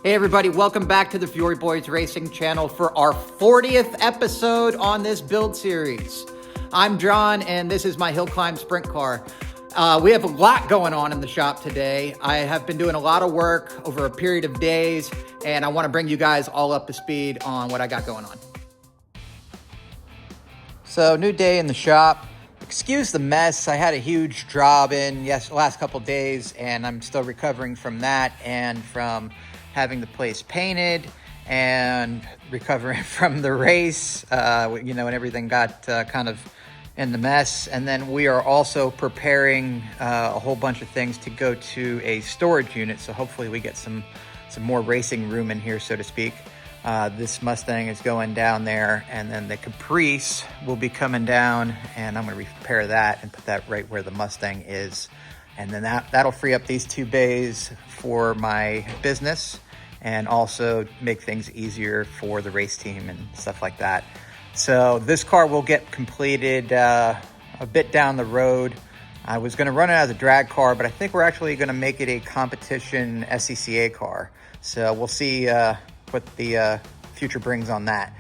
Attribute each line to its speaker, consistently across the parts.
Speaker 1: Hey everybody, welcome back to the Fiore Boys Racing channel for our 40th episode on this build series. I'm John and this is my hill climb sprint car. We have a lot going on in the shop today. I have been doing a lot of work over a period of days and I want to bring you guys all up to speed on what I got going on. So, new day in the shop. Excuse the mess. I had a huge job in last couple days and I'm still recovering from that and from having the place painted and recovering from the race, when everything got kind of in the mess. And then we are also preparing a whole bunch of things to go to a storage unit. So hopefully we get some more racing room in here, so to speak. This Mustang is going down there, and then the Caprice will be coming down, and I'm going to repair that and put that right where the Mustang is. And then that'll free up these two bays for my business and also make things easier for the race team and stuff like that. So this car will get completed a bit down the road. I was going to run it as a drag car, but I think we're actually going to make it a competition SCCA car. So we'll see what the future brings on that.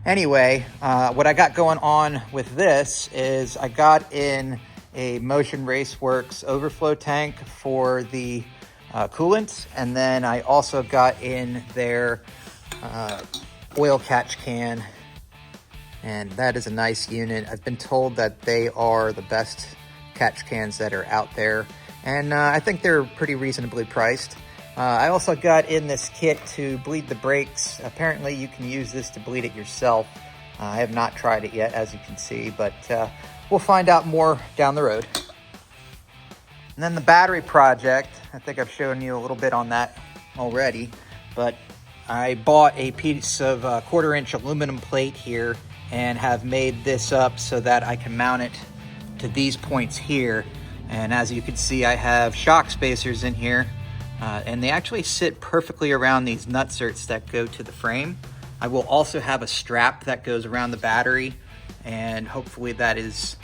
Speaker 1: Anyway, what I got going on with this is I got in a Motion Raceworks overflow tank for the coolant, and then I also got in their oil catch can, and that is a nice unit. I've been told that they are the best catch cans that are out there, and I think they're pretty reasonably priced. I also got in this kit to bleed the brakes. Apparently you can use this to bleed it yourself. I have not tried it yet, as you can see, but we'll find out more down the road. And then the battery project, I think I've shown you a little bit on that already, but I bought a piece of 1/4-inch aluminum plate here and have made this up so that I can mount it to these points here. And as you can see, I have shock spacers in here, and they actually sit perfectly around these nutserts that go to the frame. I will also have a strap that goes around the battery, and hopefully that is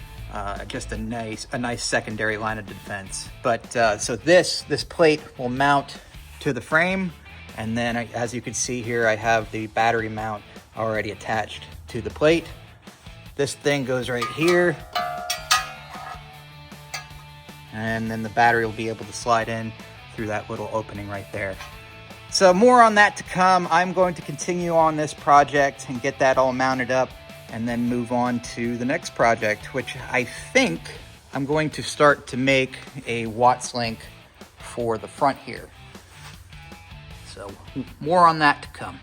Speaker 1: just a nice secondary line of defense. But so this plate will mount to the frame, and then as you can see here, I have the battery mount already attached to the plate. This thing goes right here, and then the battery will be able to slide in through that little opening right there. So more on that to come. I'm going to continue on this project and get that all mounted up, and then move on to the next project, which I think I'm going to start to make a Watts link for the front here. So more on that to come.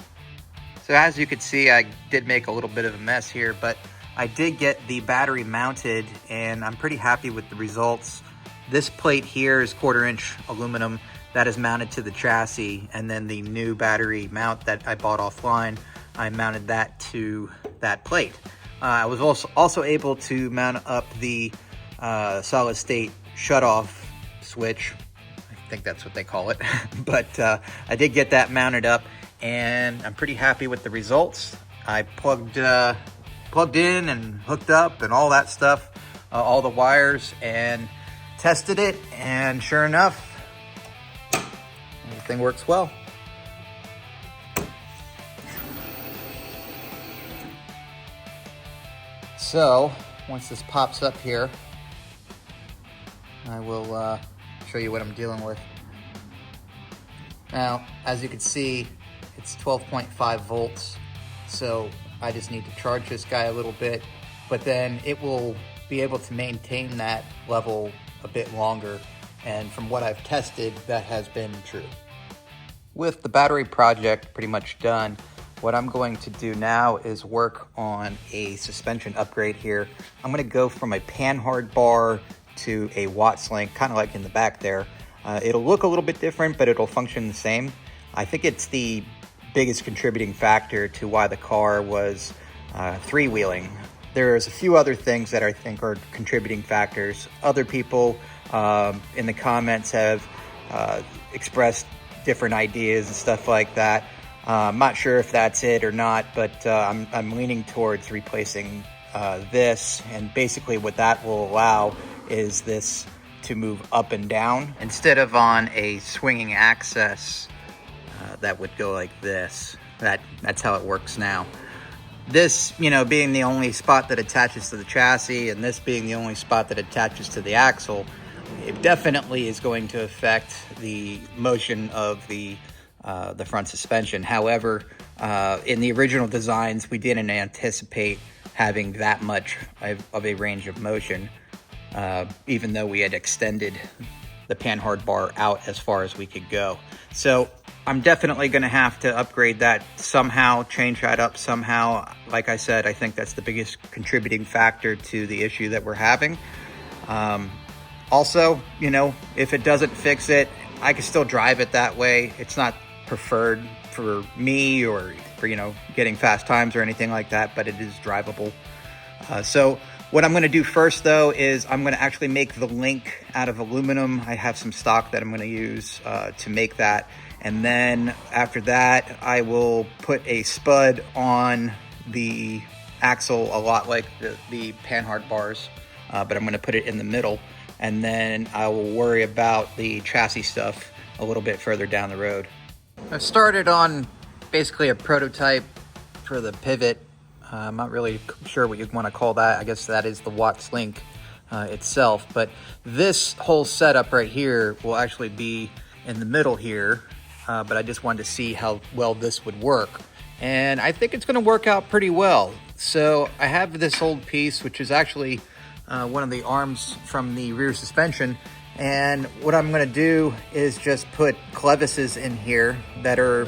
Speaker 1: So as you can see, I did make a little bit of a mess here, but I did get the battery mounted and I'm pretty happy with the results. This plate here is 1/4-inch aluminum that is mounted to the chassis, and then the new battery mount that I bought offline, I mounted that to that plate. I was also able to mount up the solid state shutoff switch. I think that's what they call it. But I did get that mounted up, and I'm pretty happy with the results. I plugged in and hooked up and all that stuff, all the wires, and tested it, and sure enough, everything works well. So once this pops up here, I will show you what I'm dealing with. Now, as you can see, it's 12.5 volts. So I just need to charge this guy a little bit, but then it will be able to maintain that level a bit longer. And from what I've tested, that has been true. With the battery project pretty much done, what I'm going to do now is work on a suspension upgrade here. I'm going to go from a panhard bar to a Watts link, kind of like in the back there. It'll look a little bit different, but it'll function the same. I think it's the biggest contributing factor to why the car was three-wheeling. There's a few other things that I think are contributing factors. Other people in the comments have expressed different ideas and stuff like that. I'm not sure if that's it or not, but I'm leaning towards replacing this, and basically what that will allow is this to move up and down instead of on a swinging axis that would go like this. That's how it works now. This, being the only spot that attaches to the chassis, and this being the only spot that attaches to the axle, it definitely is going to affect the motion of the front suspension. However, in the original designs, we didn't anticipate having that much of a range of motion, even though we had extended the panhard bar out as far as we could go. So I'm definitely going to have to upgrade that somehow, change that up somehow. Like I said, I think that's the biggest contributing factor to the issue that we're having. Also, if it doesn't fix it, I can still drive it that way. It's not preferred for me or for, getting fast times or anything like that, but it is drivable. So what I'm going to do first, though, is I'm going to actually make the link out of aluminum. I have some stock that I'm going to use to make that. And then after that, I will put a spud on the axle, a lot like the panhard bars, but I'm going to put it in the middle. And then I will worry about the chassis stuff a little bit further down the road. I've started on basically a prototype for the pivot. I'm not really sure what you'd want to call that. I guess that is the Watts link itself. But this whole setup right here will actually be in the middle here. But I just wanted to see how well this would work. And I think it's going to work out pretty well. So I have this old piece, which is actually one of the arms from the rear suspension. And what I'm going to do is just put clevises in here that are,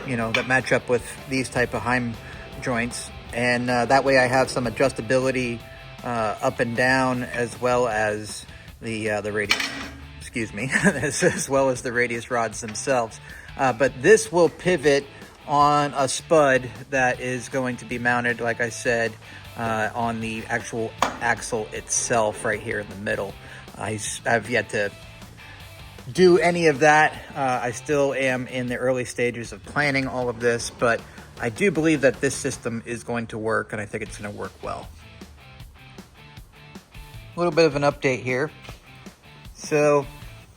Speaker 1: that match up with these type of Heim joints. And that way I have some adjustability up and down, as well as the radius, as well as the radius rods themselves. But this will pivot on a spud that is going to be mounted, like I said, on the actual axle itself right here in the middle. I've yet to do any of that. I still am in the early stages of planning all of this, but I do believe that this system is going to work, and I think it's going to work well. A little bit of an update here. So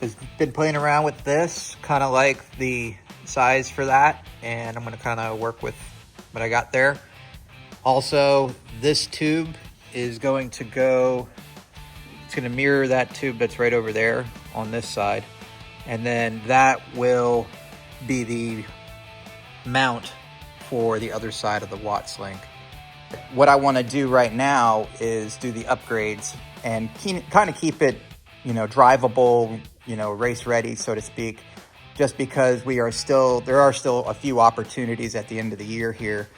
Speaker 1: I've been playing around with this, kind of like the size for that, and I'm going to kind of work with what I got there. Also, this tube is going to go, it's going to mirror that tube that's right over there on this side, and then that will be the mount for the other side of the Watts link. What I want to do right now is do the upgrades and kind of keep it, drivable, race ready, so to speak, just because there are still a few opportunities at the end of the year here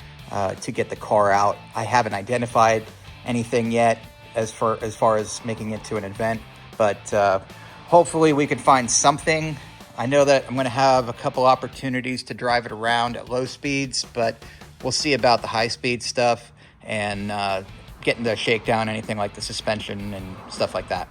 Speaker 1: to get the car out. I haven't identified anything yet as far as making it to an event, but hopefully we could find something. I know that I'm going to have a couple opportunities to drive it around at low speeds, but we'll see about the high speed stuff and getting to shake down anything like the suspension and stuff like that.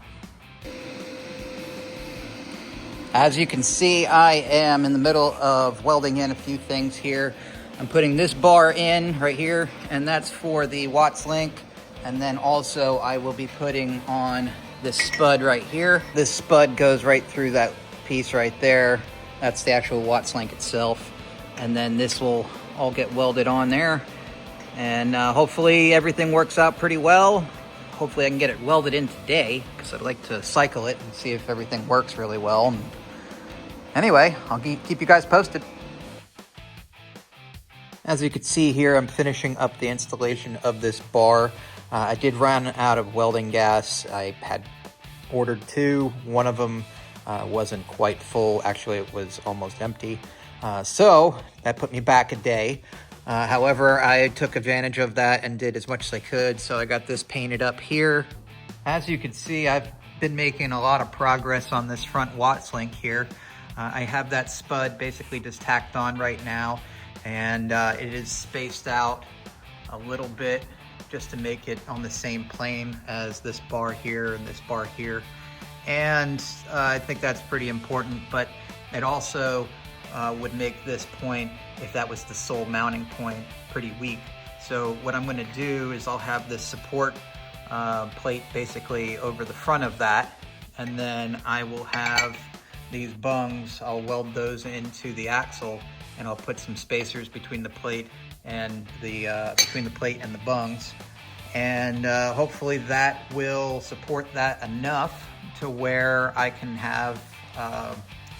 Speaker 1: As you can see, I am in the middle of welding in a few things here. I'm putting this bar in right here, and that's for the Watts link. And then also I will be putting on this spud right here. This spud goes right through that piece right there. That's the actual Watts link itself. And then this will all get welded on there. And hopefully everything works out pretty well. Hopefully I can get it welded in today, because I'd like to cycle it and see if everything works really well. And anyway, I'll keep you guys posted. As you can see here, I'm finishing up the installation of this bar. I did run out of welding gas. I had ordered 2. One of them wasn't quite full. Actually, it was almost empty. So that put me back a day. However, I took advantage of that and did as much as I could. So I got this painted up here. As you can see, I've been making a lot of progress on this front Watts link here. I have that spud basically just tacked on right now, and it is spaced out a little bit just to make it on the same plane as this bar here and this bar here. And I think that's pretty important, but it also would make this point, if that was the sole mounting point, pretty weak. So what I'm gonna do is I'll have this support plate basically over the front of that, and then I will have these bungs, I'll weld those into the axle, and I'll put some spacers between the plate and the bungs, and hopefully that will support that enough to where I can have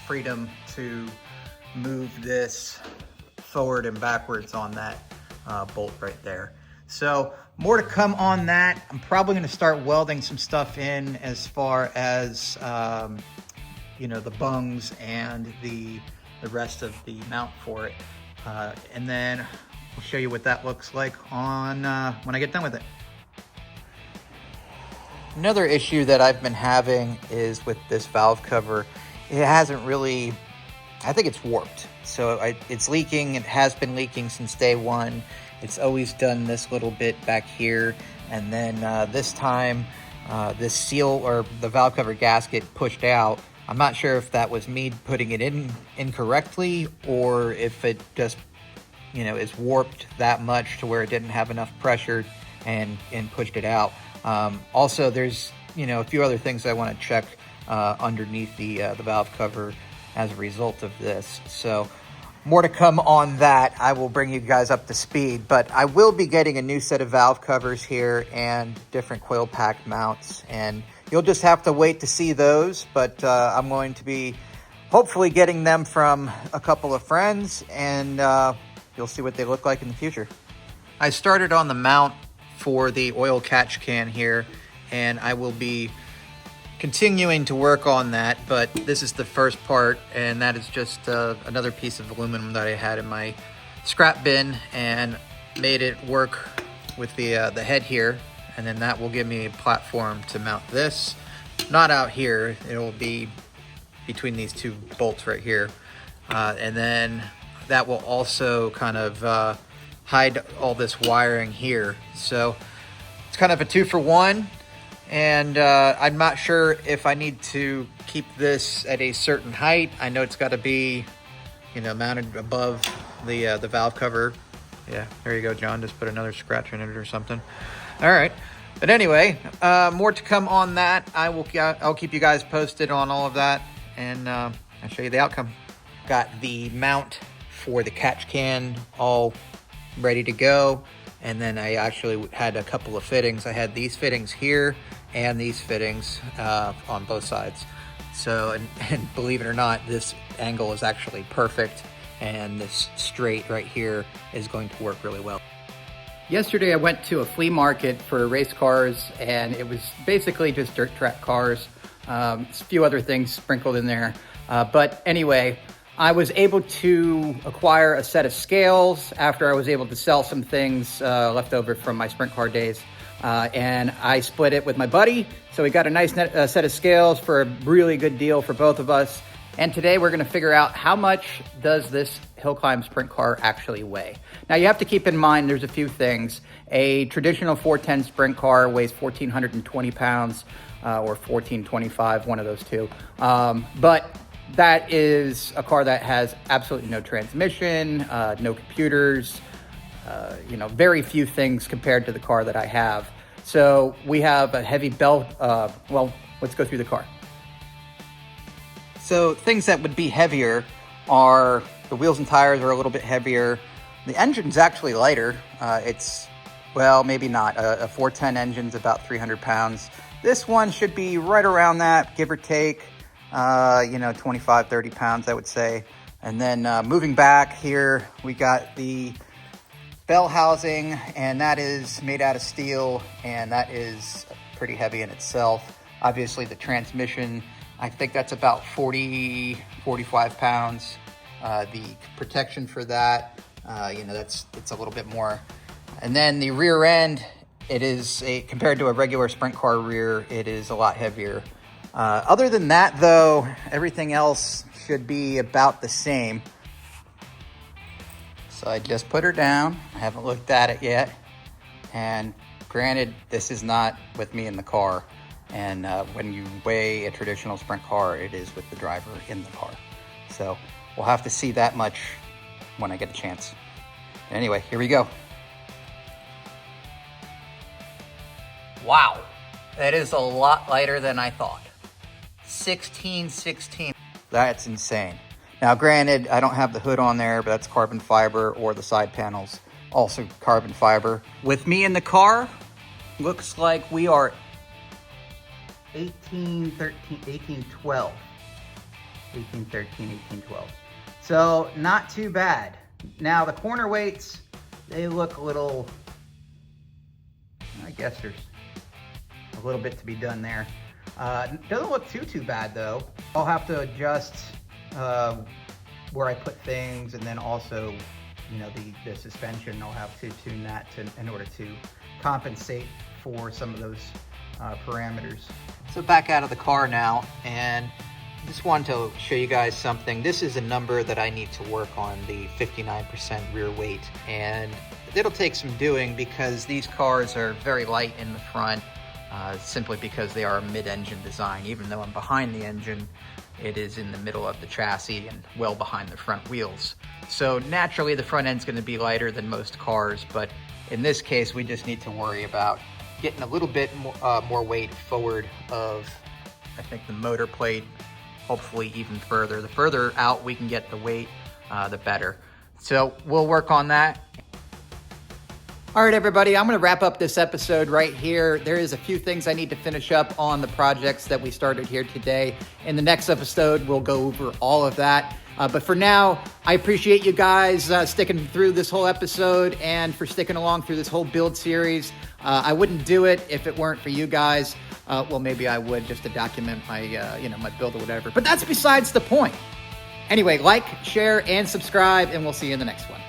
Speaker 1: freedom to move this forward and backwards on that bolt right there. So more to come on that. I'm probably going to start welding some stuff in as far as the bungs and the rest of the mount for it, and then I'll show you what that looks like on when I get done with it. Another issue that I've been having is with this valve cover. It hasn't really, I think it's warped. So it's leaking. It has been leaking since day one. It's always done this little bit back here, and then this time this seal or the valve cover gasket pushed out. I'm not sure if that was me putting it in incorrectly, or if it just is warped that much to where it didn't have enough pressure and pushed it out. Also, there's a few other things I want to check underneath the valve cover as a result of this. So more to come on that. I will bring you guys up to speed, but I will be getting a new set of valve covers here and different coil pack mounts, and you'll just have to wait to see those, but I'm going to be hopefully getting them from a couple of friends, and you'll see what they look like in the future. I started on the mount for the oil catch can here, and I will be continuing to work on that, but this is the first part, and that is just another piece of aluminum that I had in my scrap bin and made it work with the head here, and then that will give me a platform to mount this. Not out here, it will be between these two bolts right here, and then that will also kind of hide all this wiring here. So it's kind of a 2-for-1. And I'm not sure if I need to keep this at a certain height. I know it's got to be, mounted above the valve cover. Yeah, there you go, John. Just put another scratch in it or something. All right. But anyway, more to come on that. I'll keep you guys posted on all of that, and I'll show you the outcome. Got the mount for the catch can all ready to go. And then I actually had a couple of fittings. I had these fittings here and these fittings on both sides. So, and believe it or not, this angle is actually perfect, and this straight right here is going to work really well. Yesterday I went to a flea market for race cars, and it was basically just dirt track cars. A few other things sprinkled in there. But anyway, I was able to acquire a set of scales after I was able to sell some things left over from my sprint car days. And I split it with my buddy. So we got a nice set of scales for a really good deal for both of us. And today we're gonna figure out how much does this hill climb sprint car actually weigh. Now you have to keep in mind there's a few things. A traditional 410 sprint car weighs 1,420 pounds or 1,425, one of those two. But that is a car that has absolutely no transmission, no computers, very few things compared to the car that I have. So we have a heavy belt. Well, let's go through the car. So things that would be heavier are the wheels and tires are a little bit heavier. The engine's actually lighter. Well, maybe not. A 410 engine's about 300 pounds. This one should be right around that, give or take. 25, 30 pounds, I would say. And then moving back here, we got the bell housing, and that is made out of steel, and that is pretty heavy in itself. Obviously the transmission, I think that's about 40, 45 pounds. The protection for that, it's a little bit more. And then the rear end, compared to a regular sprint car rear, it is a lot heavier. Other than that, though, everything else should be about the same. So I just put her down. I haven't looked at it yet. And granted, this is not with me in the car. And when you weigh a traditional sprint car, it is with the driver in the car. So we'll have to see that much when I get a chance. Anyway, here we go. Wow, that is a lot lighter than I thought. 16. That's insane. Now, granted, I don't have the hood on there, but that's carbon fiber, or the side panels, also carbon fiber. With me in the car, looks like we are 1812. So not too bad. Now the corner weights, they look a little, I guess there's a little bit to be done there. Doesn't look too bad though. I'll have to adjust where I put things, and then also, you know, the suspension, I'll have to tune that in order to compensate for some of those parameters. So back out of the car now, and just wanted to show you guys something. This is a number that I need to work on, the 59% rear weight, and it'll take some doing because these cars are very light in the front, simply because they are a mid-engine design. Even though I'm behind the engine, it is in the middle of the chassis and well behind the front wheels. So naturally the front end's going to be lighter than most cars, but in this case we just need to worry about getting a little bit more weight forward of, I think, the motor plate, hopefully even further. The further out we can get the weight, the better. So we'll work on that. All right, everybody, I'm going to wrap up this episode right here. There is a few things I need to finish up on the projects that we started here today. In the next episode, we'll go over all of that. But for now, I appreciate you guys sticking through this whole episode and for sticking along through this whole build series. I wouldn't do it if it weren't for you guys. Well, maybe I would, just to document my, my build or whatever. But that's besides the point. Anyway, like, share, and subscribe, and we'll see you in the next one.